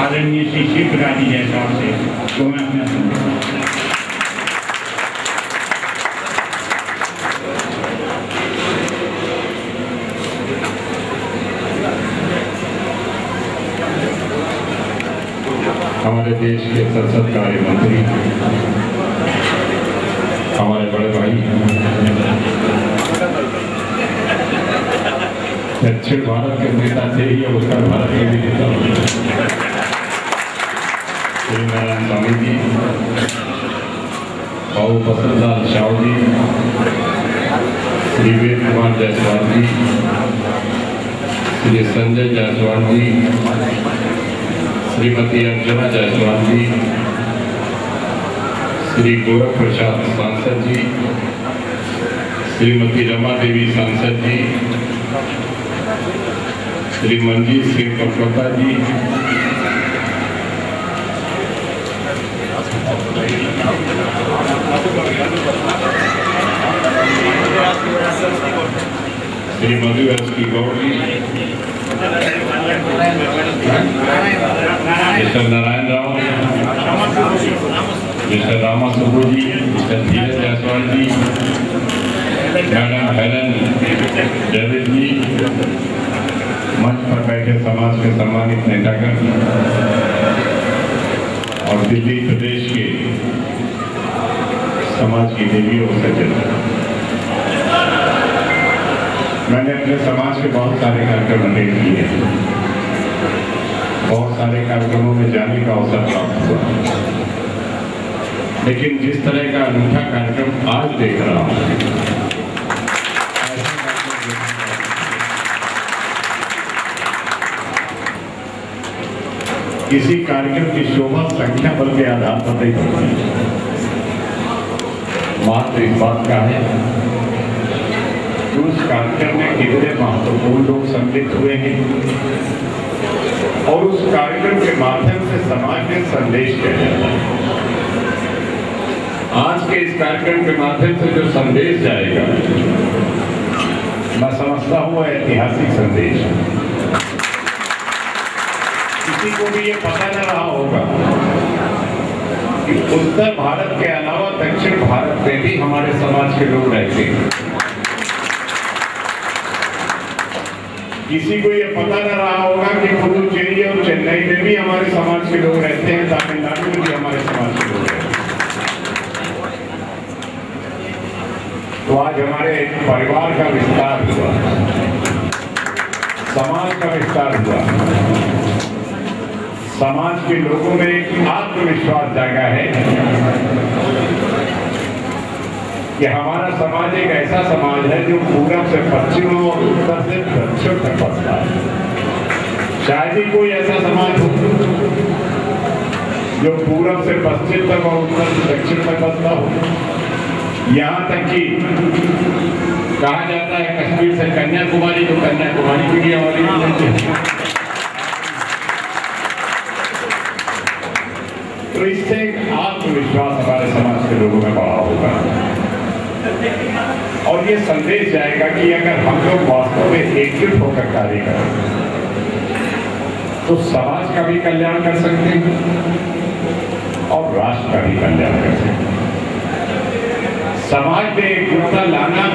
आदरणीय श्री शिव प्रकाश जी जायसवाल से, तो मैं अपना हमारे देश के संसद कार्य मंत्री, हमारे बड़े भाई, दक्षिण भारत के नेता थे ही उत्तर भारत के भी नेता श्री नारायण स्वामी जी, बाबू बसंतलाल शाह जी, श्री वेद कुमार जायसवाल जी, श्री संजय जायसवाल जी, श्रीमती अंजना जायसवाल जी, श्री गोरख प्रसाद सांसद जी, श्रीमती रमा देवी सांसद जी, श्री मनजीत सिंह कपड़ोता जी, श्री मधु एस की गौड़ जी, मिस्टर नारायण राव, मिस्टर रामा सुब्बू जी, मिस्टर धीरज जायसवाल जी, मैडम हेलन डेविड जी, मंच पर बैठे समाज के सम्मानित नेतागण और दिल्ली प्रदेश के समाज की देवियों और सज्जनों, मैंने अपने समाज के बहुत सारे कार्यक्रम अटेंड किए, बहुत सारे कार्यक्रमों में जाने का अवसर प्राप्त हुआ, लेकिन जिस तरह का अनूठा कार्यक्रम आज देख रहा हूं, किसी कार्यक्रम की शोभा संख्या बल के आधार पर नहीं होती, मात्र इस बात का है कि उस कार्यक्रम में कितने महत्वपूर्ण लोग सम्मिलित हुए हैं और उस कार्यक्रम के माध्यम से समाज में संदेश दिया जाता है। आज के इस कार्यक्रम के माध्यम से जो संदेश जाएगा, मैं समझता हूं ऐतिहासिक संदेश। किसी को भी ये पता न रहा होगा कि उत्तर भारत के अलावा दक्षिण भारत में भी हमारे समाज के लोग रहते हैं। किसी को ये पता न रहा होगा कि पुडुचेरी और चेन्नई में भी हमारे समाज के लोग रहते हैं, तमिलनाडु में भी हमारे समाज के लोग रहते हैं। तो आज हमारे परिवार का विस्तार हुआ, समाज का विस्तार हुआ, समाज के लोगों में एक आत्मविश्वास जागा है कि हमारा समाज एक ऐसा समाज है जो पूरब से पश्चिम और उत्तर से दक्षिण तक बसता है। शायद ही कोई ऐसा समाज हो जो पूरब से पश्चिम तक और उत्तर से दक्षिण तक बसता हो। यहाँ तक कि कहा जाता है कश्मीर से कन्याकुमारी, तो कन्याकुमारी की वाली है। तो इससे एक आत्मविश्वास हमारे समाज के लोगों में बढ़ा होगा और ये संदेश जाएगा कि अगर हम लोग वास्तव में एकजुट होकर कार्य करें तो समाज का भी कल्याण कर सकते हैं और राष्ट्र का भी कल्याण कर सकते हैं। समाज में एकजुटता लाना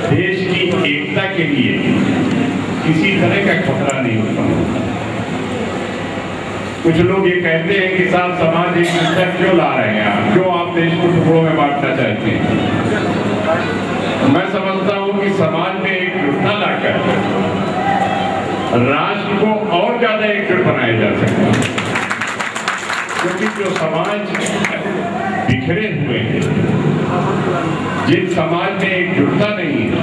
देश की एकता के लिए किसी तरह का खतरा नहीं होता। कुछ लोग ये कहते हैं कि साहब समाज एकजुटता क्यों ला रहे हैं आप, क्यों आप देश को टुकड़ों में बांटना चाहते हैं। मैं समझता हूं कि समाज में एकजुटता लाकर राष्ट्र को और ज्यादा एकजुट बनाया जा सकता है, क्योंकि जो समाज बिखरे हुए हैं, जिन समाज में एकजुटता नहीं है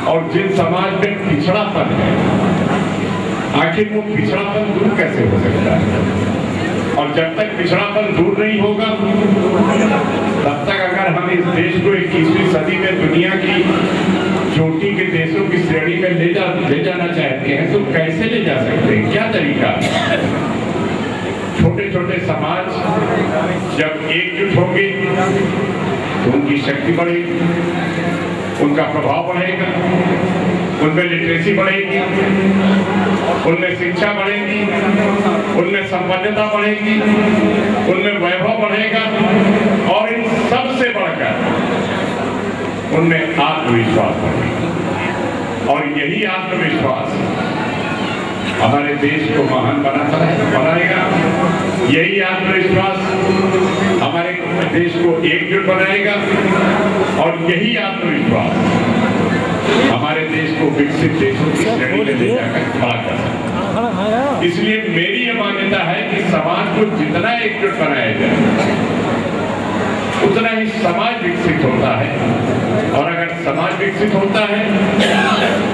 और जिन समाज में पिछड़ापन है, आखिर वो पिछड़ापन दूर कैसे हो सकता है। और जब तक पिछड़ापन दूर नहीं होगा तब तक अगर हम इस देश को 21वीं सदी में दुनिया की चोटी के देशों की श्रेणी में ले जाना चाहते हैं तो कैसे ले जा सकते हैं, क्या तरीका। छोटे छोटे समाज जब एकजुट होंगे तो उनकी शक्ति बढ़ेगी, उनका प्रभाव बढ़ेगा, उनमें लिटरेसी बढ़ेगी, उनमें शिक्षा बढ़ेगी, उनमें संपन्नता बढ़ेगी, उनमें वैभव बढ़ेगा और इन सबसे बढ़कर उनमें आत्मविश्वास बढ़ेगा। और यही आत्मविश्वास हमारे देश को महान बनाएगा। यही आत्मविश्वास हमारे देश को एकजुट बनाएगा और यही आत्मविश्वास हमारे देश को विकसित देशों की श्रेणी में ले जाकर खड़ा कर सकता है। इसलिए मेरी यह मान्यता है कि समाज को जितना एकजुट बनाया जाए उतना ही समाज विकसित होता है, और अगर समाज विकसित होता है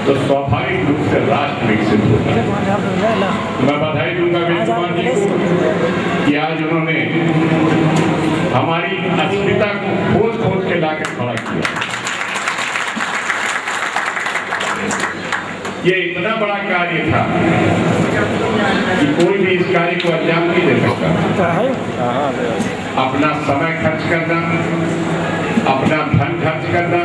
तो स्वाभाविक रूप से राष्ट्र विकसित होता है। मैं बधाई दूंगा विद्वान जी को कि आज उन्होंने हमारी अस्मिता को खोज खोज के लाकर खड़ा किया। ये इतना बड़ा कार्य था कि कोई भी इस कार्य को अंजाम नहीं दे सकता। अपना समय खर्च करना, अपना धन खर्च करना,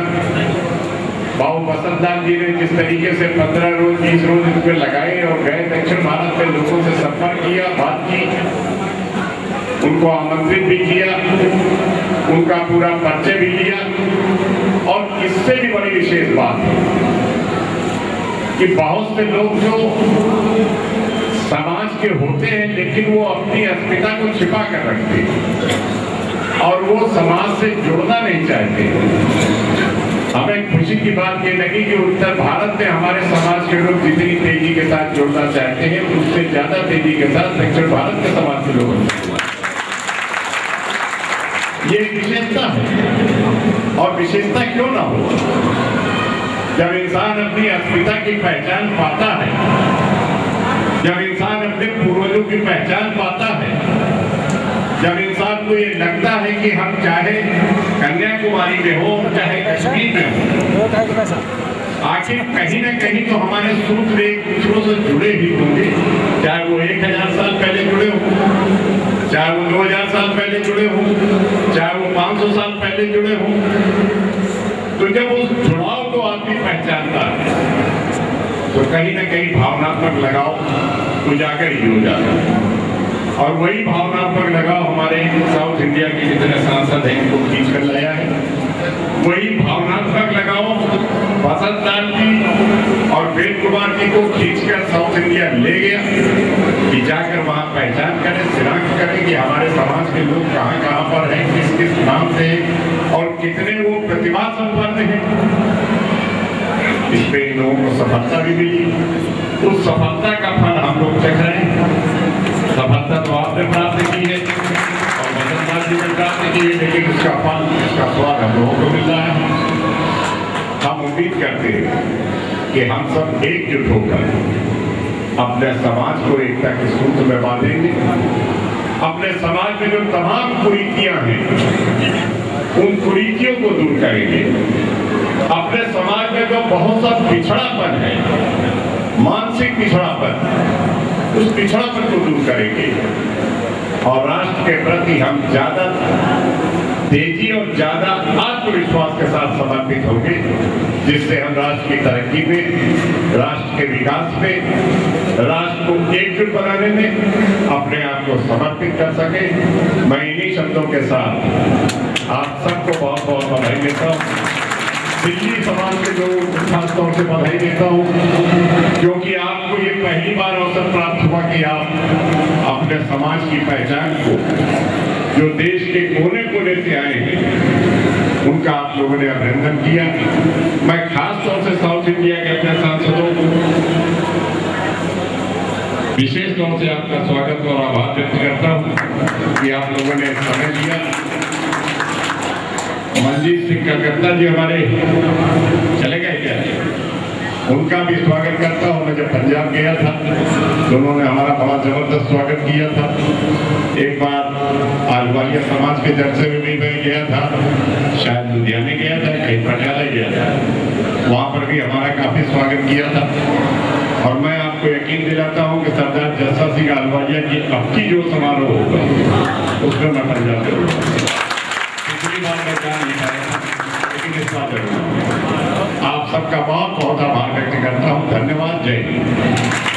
बाबू बसंत लाल जी ने जिस तरीके से 15 रोज 20 रोज इस पे लगाए और गए दक्षिण भारत में लोगों से संपर्क किया, बात की, उनको आमंत्रित भी किया, उनका पूरा परिचय भी लिया। और इससे भी बड़ी विशेष बात है कि बहुत से लोग जो समाज के होते हैं लेकिन वो अपनी अस्मिता को छिपा कर रखते हैं और वो समाज से जुड़ना नहीं चाहते। हमें खुशी की बात ये लगी कि उत्तर भारत में हमारे समाज के लोग जितनी तेजी के साथ जुड़ना चाहते हैं उससे ज्यादा तेजी के साथ दक्षिण भारत के समाज के लोग। ये विशेषता है, और विशेषता क्यों ना हो। जब इंसान अपनी अस्मिता की पहचान पाता है, जब इंसान अपने पूर्वजों की पहचान पाता है, जब इंसान को ये लगता है कि हम चाहे कन्याकुमारी में हो चाहे कश्मीर में हो, आखिर कहीं न कहीं तो हमारे सूत्र एक दूसरों से जुड़े ही होंगे। चाहे वो 1000 साल पहले जुड़े हो, चाहे वो 2000 साल पहले जुड़े हो, चाहे वो 500 साल पहले जुड़े हो। तो जब उस जुड़ाव को आदमी पहचानता है तो कहीं न कहीं भावनात्मक लगाव उजागर ही हो जाता है। और वही भावनात्मक लगाव हमारे साउथ इंडिया के जितने सांसद हैं इनको खींच कर लाया है। वही भावनात्मक लगाव बसंत लाल जी और वेद कुमार जी को खींचकर साउथ इंडिया ले गया कि जाकर वहाँ पहचान करें, शिनाख्त करें कि हमारे समाज के लोग कहाँ कहाँ पर हैं, किस किस नाम से और कितने वो प्रतिभा संपन्न हैं। इसमें इन लोगों को सफलता भी मिली। उस सफलता का फल हम लोग चख रहे हैं। सफलता तो आपने प्राप्त की है और बसंत लाल जी ने प्राप्त की है, लेकिन उसका फल, उसका स्वाद हम लोगों को मिल रहा है। हम उम्मीद करते हैं कि हम सब एकजुट होकर अपने समाज को एकता के सूत्र में बांधेंगे। अपने समाज में जो तमाम कुरीतियां हैं उन कुरीतियों को दूर करेंगे। अपने समाज में जो बहुत सा पिछड़ापन है, मानसिक पिछड़ापन, उस पिछड़ापन को दूर करेंगे और राष्ट्र के प्रति हम ज्यादा तेजी और ज्यादा आत्मविश्वास के साथ समर्पित होंगे, जिससे हम राष्ट्र की तरक्की में, राष्ट्र के विकास में, राष्ट्र को एकजुट बनाने में अपने आप को समर्पित कर सके। मैं इन्हीं शब्दों के साथ आप सबको बहुत बहुत बधाई देता हूँ। दिल्ली समाज के लोगों को खास तौर से बधाई देता हूँ, क्योंकि आपको ये पहली बार अवसर प्राप्त हुआ कि आप अपने समाज की पहचान को, जो देश के कोने कोने से आए हैं, उनका आप लोगों ने अभिनंदन किया। मैं खास तौर से साउथ इंडिया के अपने सांसदों को विशेष तौर से आपका स्वागत और आभार व्यक्त करता हूँ कि आप लोगों ने समय दिया। मनजीत सिंह कलकत्ता जी हमारे चले गए क्या, उनका भी स्वागत करता हूँ। मैं जब पंजाब गया था तो उन्होंने हमारा बड़ा जबरदस्त स्वागत किया था। एक बार आलवालिया समाज के जलसे में भी मैं गया था, शायद लुधियाने गया था, कहीं पटियाला गया था, वहाँ पर भी हमारा काफी स्वागत किया था। और मैं आपको यकीन दिलाता हूँ कि सरदार जस्सा सिंह आलवालिया की अब की जो समारोह होगा उसमें मैं पंजाब जरूर, पिछली बार मैं जा नहीं पाया, लेकिन इस बार जरूर। आप सबका बहुत बहुत आभार व्यक्त करता हूँ। धन्यवाद। जय हिंद।